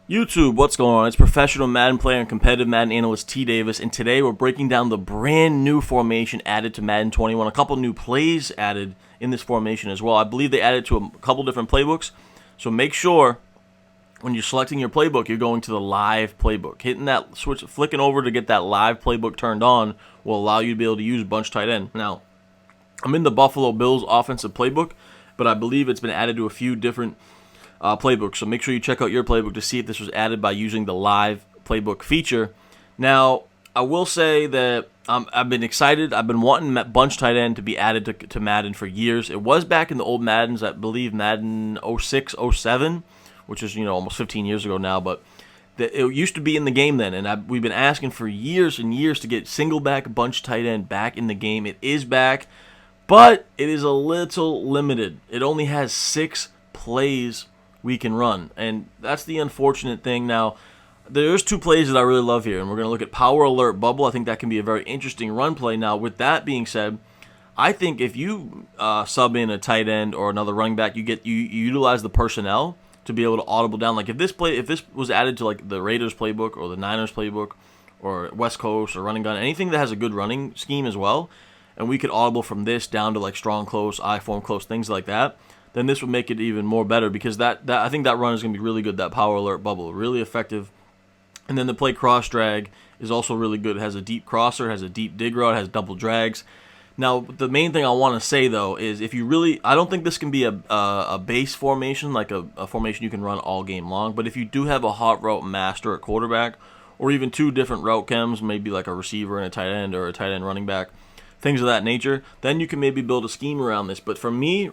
YouTube, what's going on? It's professional Madden player and competitive Madden analyst T. Davis, and today we're breaking down the brand new formation added to Madden 21. A couple new plays added in this formation as well. I believe they added to a couple different playbooks, so make sure when you're selecting your playbook, you're going to the live playbook. Hitting that switch, flicking over to get that live playbook turned on will allow you to be able to use bunch tight end. Now, I'm in the Buffalo Bills offensive playbook, but I believe it's been added to a few different playbook. So make sure you check out your playbook to see if this was added by using the live playbook feature. Now, I will say that I've been excited. I've been wanting bunch tight end to be added to Madden for years. It was back in the old Maddens, I believe Madden 06, 07, which is almost 15 years ago now. But it used to be in the game then, and we've been asking for years and years to get Singleback Bunch tight end back in the game. It is back, but it is a little limited. It only has 6 plays we can run, and that's the unfortunate thing. Now, there's 2 plays that I really love here, and we're going to look at Power Alert Bubble. I think that can be a very interesting run play. Now, with that being said, I think if you sub in a tight end or another running back, you utilize the personnel to be able to audible down. Like if this was added to like the Raiders playbook or the Niners playbook or West Coast or running gun, anything that has a good running scheme as well, and we could audible from this down to like strong close, I form close, things like that, then this would make it even more better, because that I think that run is going to be really good. That Power Alert Bubble, really effective. And then the play Cross Drag is also really good. It has a deep crosser, has a deep dig route, has double drags. Now, the main thing I want to say, though, is if you really, I don't think this can be a base formation, like a formation you can run all game long, but if you do have a hot route master at quarterback, or even 2 different route chems, maybe like a receiver and a tight end, or a tight end running back, things of that nature, then you can maybe build a scheme around this. But for me,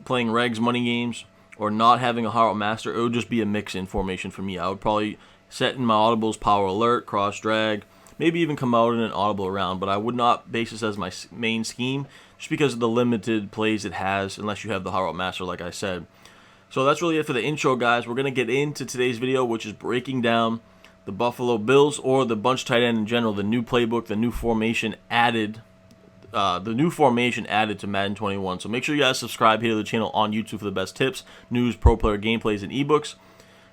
playing regs money games or not having a hot route master, it would just be a mix-in formation for me. I would probably set in my audibles Power Alert, Cross Drag, maybe even come out in an audible around, but I would not base this as my main scheme just because of the limited plays it has, unless you have the hot route master, like I said. So that's really it for the intro, guys. We're going to get into today's video, which is breaking down the Buffalo Bills, or the bunch tight end in general, the new playbook, the new formation added to Madden 21. So make sure you guys subscribe here to the channel on YouTube for the best tips, news, pro player gameplays, and ebooks.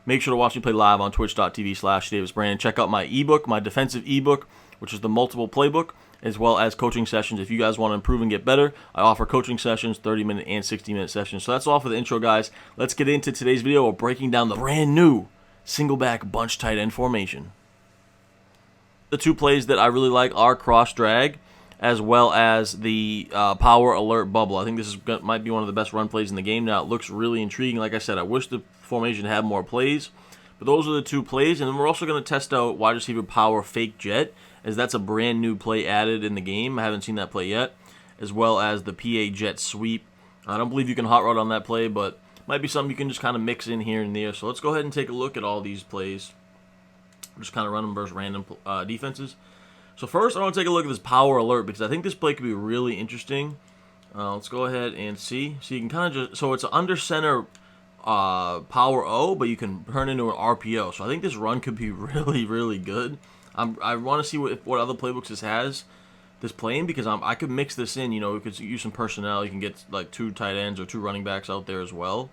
Make sure to watch me play live on twitch.tv/DavisBrandon. Check out my ebook, my defensive ebook, which is the multiple playbook, as well as coaching sessions. If you guys want to improve and get better, I offer coaching sessions, 30-minute and 60-minute sessions. So that's all for the intro, guys. Let's get into today's video of breaking down the brand new Singleback Bunch tight end formation. The 2 plays that I really like are Cross Drag, as well as the Power Alert Bubble. I think this might be one of the best run plays in the game now. It looks really intriguing. Like I said, I wish the formation had more plays, but those are the 2 plays. And then we're also going to test out wide receiver Power Fake Jet, as that's a brand new play added in the game. I haven't seen that play yet, as well as the PA Jet Sweep. I don't believe you can hot route on that play, but might be something you can just kind of mix in here and there. So let's go ahead and take a look at all these plays. Just kind of run them versus random defenses. So first, I want to take a look at this Power Alert, because I think this play could be really interesting. Let's go ahead and see. So you can kind of just, so it's an under center Power O, but you can turn into an RPO. So I think this run could be really, really good. I want to see what other playbooks this has, this play in, because I could mix this in. We could use some personnel. You can get like 2 tight ends or 2 running backs out there as well.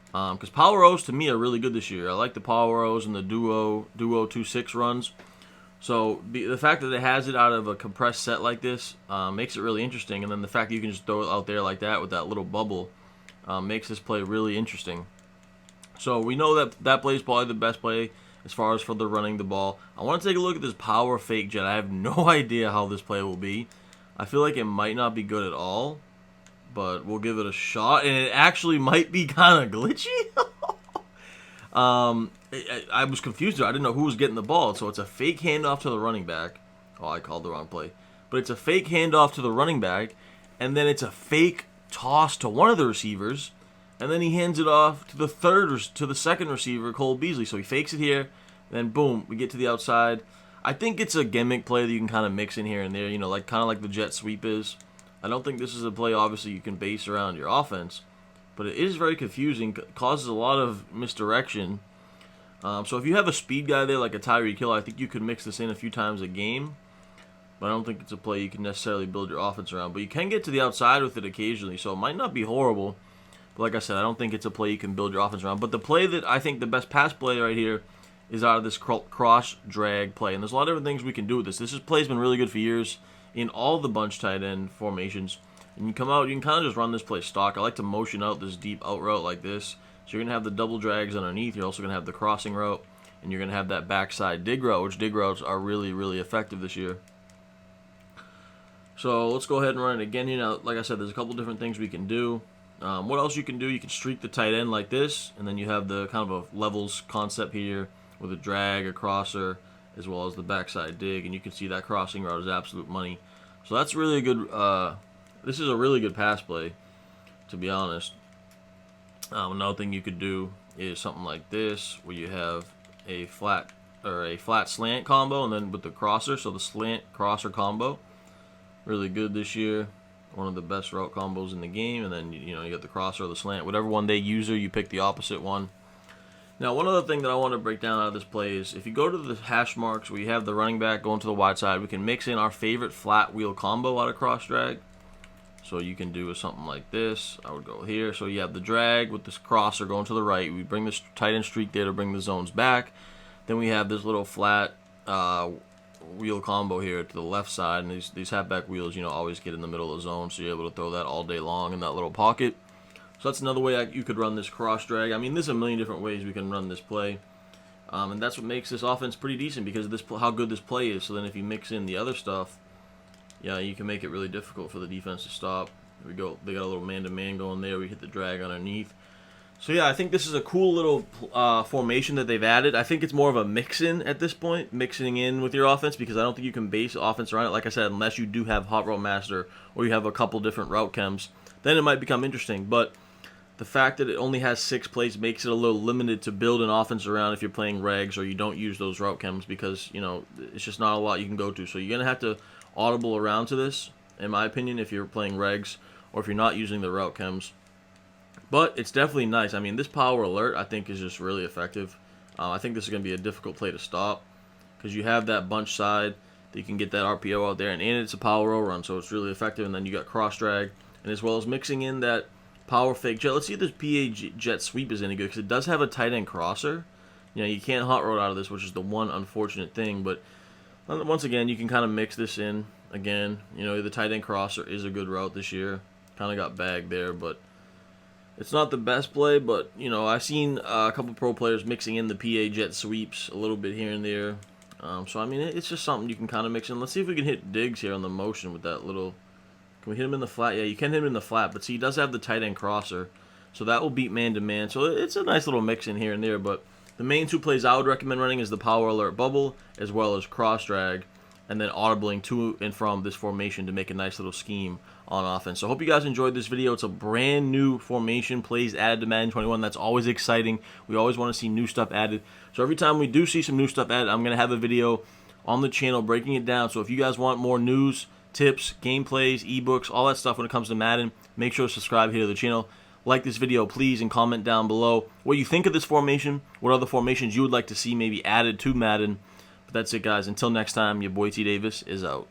Because Power O's to me are really good this year. I like the Power O's and the Duo 2-6 runs. So the fact that it has it out of a compressed set like this makes it really interesting, and then the fact that you can just throw it out there like that with that little bubble makes this play really interesting. So we know that play is probably the best play as far as for the running the ball. I want to take a look at this Power Fake Jet. I have no idea how this play will be. I feel like it might not be good at all, but we'll give it a shot, and it actually might be kind of glitchy. I was confused there. I didn't know who was getting the ball. So it's a fake handoff to the running back. Oh, I called the wrong play. But it's a fake handoff to the running back, and then it's a fake toss to one of the receivers, and then he hands it off to the second receiver, Cole Beasley. So he fakes it here, then boom, we get to the outside. I think it's a gimmick play that you can kind of mix in here and there, kind of like the jet sweep is. I don't think this is a play, obviously, you can base around your offense, but it is very confusing, causes a lot of misdirection. So if you have a speed guy there like a Tyreek Hill, I think you could mix this in a few times a game. But I don't think it's a play you can necessarily build your offense around. But you can get to the outside with it occasionally, so it might not be horrible. But like I said, I don't think it's a play you can build your offense around. But the play that I think the best pass play right here is out of this cross drag play. And there's a lot of different things we can do with this. This play's been really good for years in all the bunch tight end formations. And you come out, you can kind of just run this play stock. I like to motion out this deep out route like this. So you're going to have the double drags underneath. You're also going to have the crossing route. And you're going to have that backside dig route, which dig routes are really, really effective this year. So let's go ahead and run it again here. Now, like I said, there's a couple different things we can do. What else you can do? You can streak the tight end like this, and then you have the kind of a levels concept here with a drag, a crosser, as well as the backside dig, and you can see that crossing route is absolute money. So that's really a good. This is a really good pass play, to be honest. Another thing you could do is something like this, where you have a flat slant combo, and then with the crosser, so the slant crosser combo, really good this year. One of the best route combos in the game, and then you got the crosser or the slant, whatever one they use, you pick the opposite one. Now, one other thing that I want to break down out of this play is if you go to the hash marks where you have the running back going to the wide side, we can mix in our favorite flat wheel combo out of cross drag. So you can do something like this. I would go here. So you have the drag with this crosser going to the right. We bring this tight end streak there to bring the zones back. Then we have this little flat wheel combo here to the left side, and these halfback wheels, always get in the middle of the zone, so you're able to throw that all day long in that little pocket. So that's another way you could run this cross drag. I mean, there's a million different ways we can run this play, and that's what makes this offense pretty decent because of this how good this play is. So then if you mix in the other stuff, yeah, you can make it really difficult for the defense to stop. Here we go. They got a little man-to-man going there. We hit the drag underneath. So yeah, I think this is a cool little formation that they've added. I think it's more of a mix-in at this point, mixing in with your offense, because I don't think you can base offense around it, like I said, unless you do have Hot Route Master or you have a couple different route chems. Then it might become interesting, but the fact that it only has 6 plays makes it a little limited to build an offense around if you're playing regs or you don't use those route chems, because it's just not a lot you can go to. So you're gonna have to audible around to this, in my opinion, if you're playing regs or if you're not using the route chems. But it's definitely nice. I mean, this power alert, I think, is just really effective. I think this is going to be a difficult play to stop because you have that bunch side that you can get that RPO out there, and it's a power roll run, so it's really effective. And then you got cross drag, and as well as mixing in that power fake jet. Let's see if this PA jet sweep is any good because it does have a tight end crosser. You can't hot road out of this, which is the one unfortunate thing. But once again, you can kind of mix this in again. The tight end crosser is a good route this year. Kind of got bagged there, but it's not the best play, but, I've seen a couple pro players mixing in the PA jet sweeps a little bit here and there. So, I mean, it's just something you can kind of mix in. Let's see if we can hit digs here on the motion with that little... Can we hit him in the flat? Yeah, you can hit him in the flat, but see, he does have the tight end crosser, so that will beat man-to-man. So it's a nice little mix in here and there, but the main 2 plays I would recommend running is the power alert bubble, as well as cross drag, and then audibling to and from this formation to make a nice little scheme on offense. So I hope you guys enjoyed this video. It's a brand new formation, plays added to Madden 21. That's always exciting. We always want to see new stuff added. So every time we do see some new stuff added, I'm going to have a video on the channel breaking it down. So if you guys want more news, tips, gameplays, ebooks, all that stuff when it comes to Madden, make sure to subscribe here to the channel. Like this video, please, and comment down below what you think of this formation, what other formations you would like to see maybe added to Madden. But that's it, guys. Until next time, your boy T Davis is out.